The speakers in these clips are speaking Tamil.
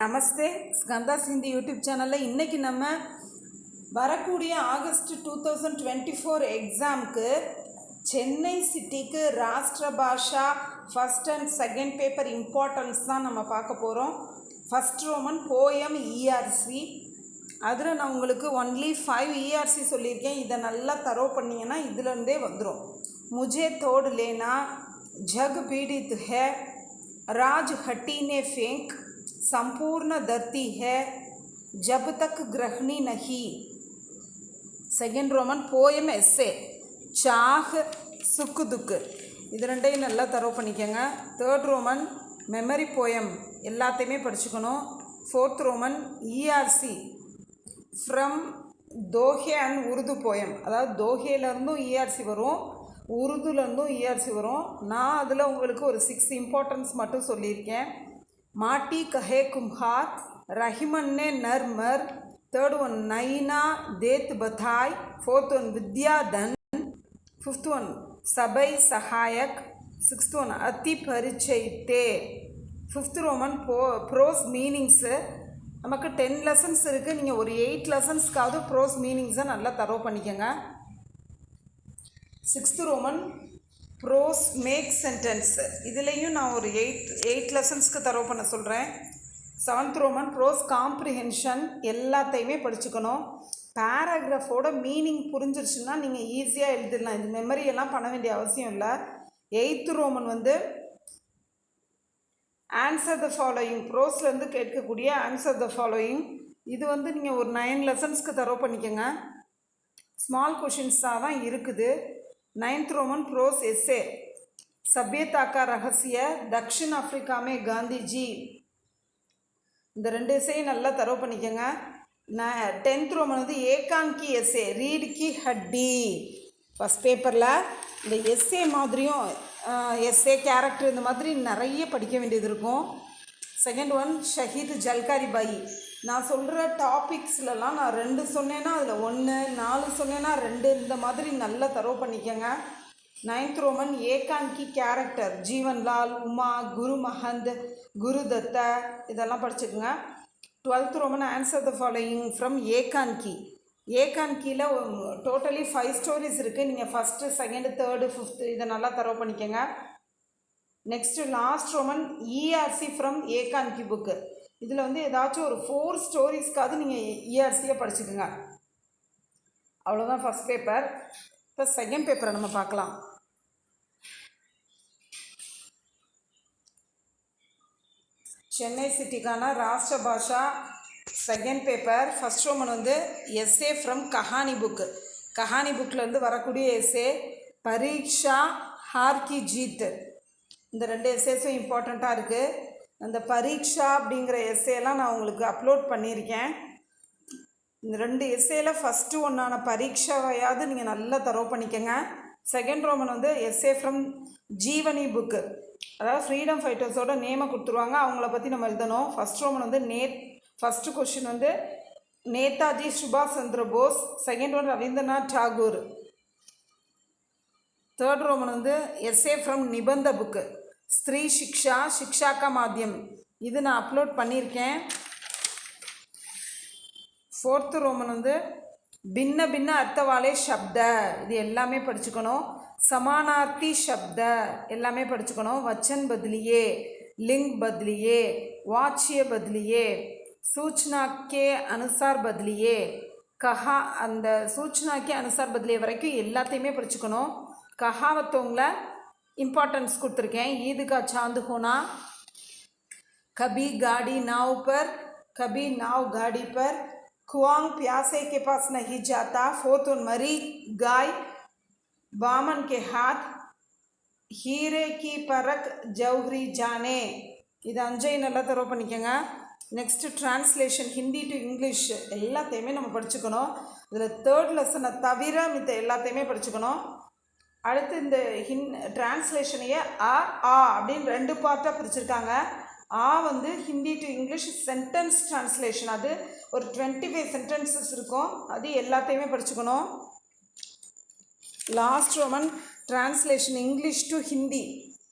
நமஸ்தே ஸ்கந்தாஸ் ஹிந்தி யூடியூப் சேனலில் இன்றைக்கி நம்ம வரக்கூடிய ஆகஸ்ட் 2024 எக்ஸாமுக்கு சென்னை சிட்டிக்கு Rashtra Bhasha first and second paper importance தான் நம்ம பார்க்க போகிறோம். First Roman poem ERC. அதில் நான் உங்களுக்கு ஒன்லி 5 இஆர்சி சொல்லியிருக்கேன். இதை நல்லா தரோ பண்ணிங்கன்னா இதுலேருந்தே வந்துடும். முझे तोड़ लेना, जग पीड़ित है, राज हटी ने फेंक, संपूर्ण धरती है, जब तक ग्रहणी नहीं. செகண்ட் ரோமன் போயம் எஸ்ஸே சாஹ் சுக்கு துக்கு. இது ரெண்டையும் நல்லா தரோ பண்ணிக்கோங்க. தேர்ட் ரோமன் மெமரி போயம் எல்லாத்தையுமே படிச்சுக்கணும். Fourth Roman ERC from Dohe and Urdu poem. அதாவது தோஹேலேருந்தும் இஆர்சி வரும், உருதுலேருந்தும் இஆர்சி வரும். நான் அதில் உங்களுக்கு ஒரு 6 இம்பார்ட்டன்ஸ் மட்டும் சொல்லியிருக்கேன். மாட்டி கஹே கும்ஹார், ரஹிமன்னே நர்மர், தேர்ட் ஒன் நைனா தேத் பதாய், ஃபோர்த் ஒன் வித்யாதன், ஃபிஃப்த் ஒன் சபை சஹாயக், சிக்ஸ்த் ஒன் அதி பரிச்சைத்தே. Fifth Roman prose meanings. நமக்கு 10 லெசன்ஸ் இருக்குது. நீங்கள் ஒரு 8 லெசன்ஸ்க்காவது ப்ரோஸ் மீனிங்ஸை நல்லா தரோ பண்ணிக்கோங்க. Sixth Roman prose make sentence. இதுலேயும் நான் ஒரு 8 லெசன்ஸ்க்கு தரோ பண்ண சொல்கிறேன். செவன்த் ரோமன் ப்ரோஸ் காம்ப்ரிஹென்ஷன் எல்லாத்தையுமே படிச்சுக்கணும். பேராகிராஃபோட மீனிங் புரிஞ்சிருச்சுன்னா நீங்கள் ஈஸியாக எழுதிடலாம். இது மெமரியெல்லாம் பண்ண வேண்டிய அவசியம் இல்லை. Eighth Roman answer the following. ப்ரோஸ்லேருந்து கேட்கக்கூடிய ஆன்சர் த ஃபாலோயிங். இது நீங்கள் ஒரு 9 லெசன்ஸ்க்கு தரோ பண்ணிக்கோங்க. ஸ்மால் கொஷின்ஸாக தான் இருக்குது. 9th रोमन प्रोस एसे सभ्यता का रहस्य, दक्षिण अफ्रीका में गांधी जी. இந்த ரெண்டு எஸ்ஸையும் நல்லா தரோ பண்ணிக்கோங்க. 10th ரோமன் ஏகாங்கி எஸ்ஸே ரீட் கி ஹட்டி. ஃபஸ்ட் பேப்பரில் இந்த எஸ்ஸே மாதிரியும் எஸ்ஸே கேரக்டர் இந்த மாதிரி நிறைய படிக்க வேண்டியது இருக்கும். செகண்ட் ஒன் ஷஹீத் ஜல்காரி பாய். நான் சொல்கிற டாபிக்ஸ்லலாம் நான் 2 சொன்னேன்னா அதில் 1, 4 சொன்னேன்னா 2, இந்த மாதிரி நல்லா தரோ பண்ணிக்கோங்க. 9th Roman Ekanki character Jeevanlal, Uma, Guru Mahant, Guru Dutt இதெல்லாம் படிச்சுக்கோங்க. 12th Roman answer the following from Ekanki. ஏகாங்கியில் டோட்டலி 5 ஸ்டோரிஸ் இருக்குது. நீங்கள் ஃபஸ்ட்டு, செகண்டு, தேர்டு, ஃபிஃப்த்து இதை நல்லா தரோ பண்ணிக்கோங்க. Next last Roman ERC from Ekanki book. இதில் ஏதாச்சும் ஒரு 4 ஸ்டோரிஸ்க்காவது நீங்கள் இஆர்சியை படிச்சுக்கோங்க. அவ்வளோதான் ஃபஸ்ட் பேப்பர். இப்போ செகண்ட் பேப்பரை நம்ம பார்க்கலாம். சென்னை சிட்டிக்கான Rashtra Bhasha second paper. First Roman SA from Kahani book. Kahani புக்கிலேருந்து வரக்கூடிய எஸ்ஏ பரீக்ஷா ஹார் கி ஜீத். இந்த 2 எஸ்ஏஸும் இம்பார்ட்டண்ட்டாக இருக்குது. அந்த பரீக்ஷா அப்படிங்கிற எஸ்ஏலாம் நான் உங்களுக்கு அப்லோட் பண்ணியிருக்கேன். இந்த 2 எஸ்ஏல ஃபஸ்ட்டு ஒன்றான பரீட்சாவையாவது நீங்கள் நல்லா தரோ பண்ணிக்கோங்க. Second Roman SA from Jeevani book. அதாவது ஃப்ரீடம் ஃபைட்டர்ஸோட நேமை கொடுத்துருவாங்க, அவங்கள பற்றி நம்ம எழுதணும். First Roman first question Netaji சுபாஷ் Chandra Bose. Second one Rabindranath Tagore. Third Roman SA from Nibandh book. Stri Shiksha, சிக்ஷா கா மாத்தியம். இது நான் அப்லோட் பண்ணியிருக்கேன். ஃபோர்த்து ரோமன் பின்ன பின்ன அர்த்தவாலே சப்த. இது எல்லாமே படிச்சுக்கணும். சமானார்த்தி சப்த எல்லாமே படிச்சுக்கணும். வச்சன் பத்லியே, லிங்க் பத்லியே, வாச்சிய பத்லியே, சூச்சனா கே அனுசார் பத்லியே, கஹா. அந்த சூச்சனா கே அனுசார் பத்லியே வரைக்கும் எல்லாத்தையுமே படிச்சுக்கணும். கஹாவத்தவங்கள इम्पॉर्टेंस கொடுத்துருக்கேன். ईद का चांद होना, कभी गाड़ी नाव पर, कभी नाव गाड़ी पर, खुआंग प्यासे के पास नहीं जाता, फोर्थ मरी गाय बामन के हाथ, हीरे की परख जौहरी जाने. இது 5 நல்லா தரோ பண்ணிக்கோங்க. Next translation Hindi to English எல்லாத்தையுமே நம்ம படிச்சுக்கணும். இதில் 3rd லெசனை தவிர மித்த எல்லாத்தையுமே படிச்சுக்கணும். அடுத்து இந்த டிரான்ஸ்லேஷனையே ஆ அப்படின்னு 2 பார்ட்டாக பிரிச்சுருக்காங்க. ஆ Hindi to English sentence translation. அது ஒரு 25 சென்டென்சஸ் இருக்கும். அது எல்லாத்தையுமே படிச்சுக்கணும். Last Roman translation English to Hindi.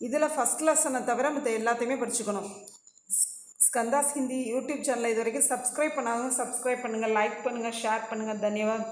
இதில் ஃபஸ்ட் லெசனை தவிர மற்ற எல்லாத்தையுமே படிச்சுக்கணும். ஸ்கந்தாஸ் ஹிந்தி யூடியூப் சேனலை இது வரைக்கும் சப்ஸ்கிரைப் பண்ணாதவங்க சப்ஸ்கிரைப் பண்ணுங்கள், லைக் பண்ணுங்கள், ஷேர் பண்ணுங்கள். தன்யவாத்.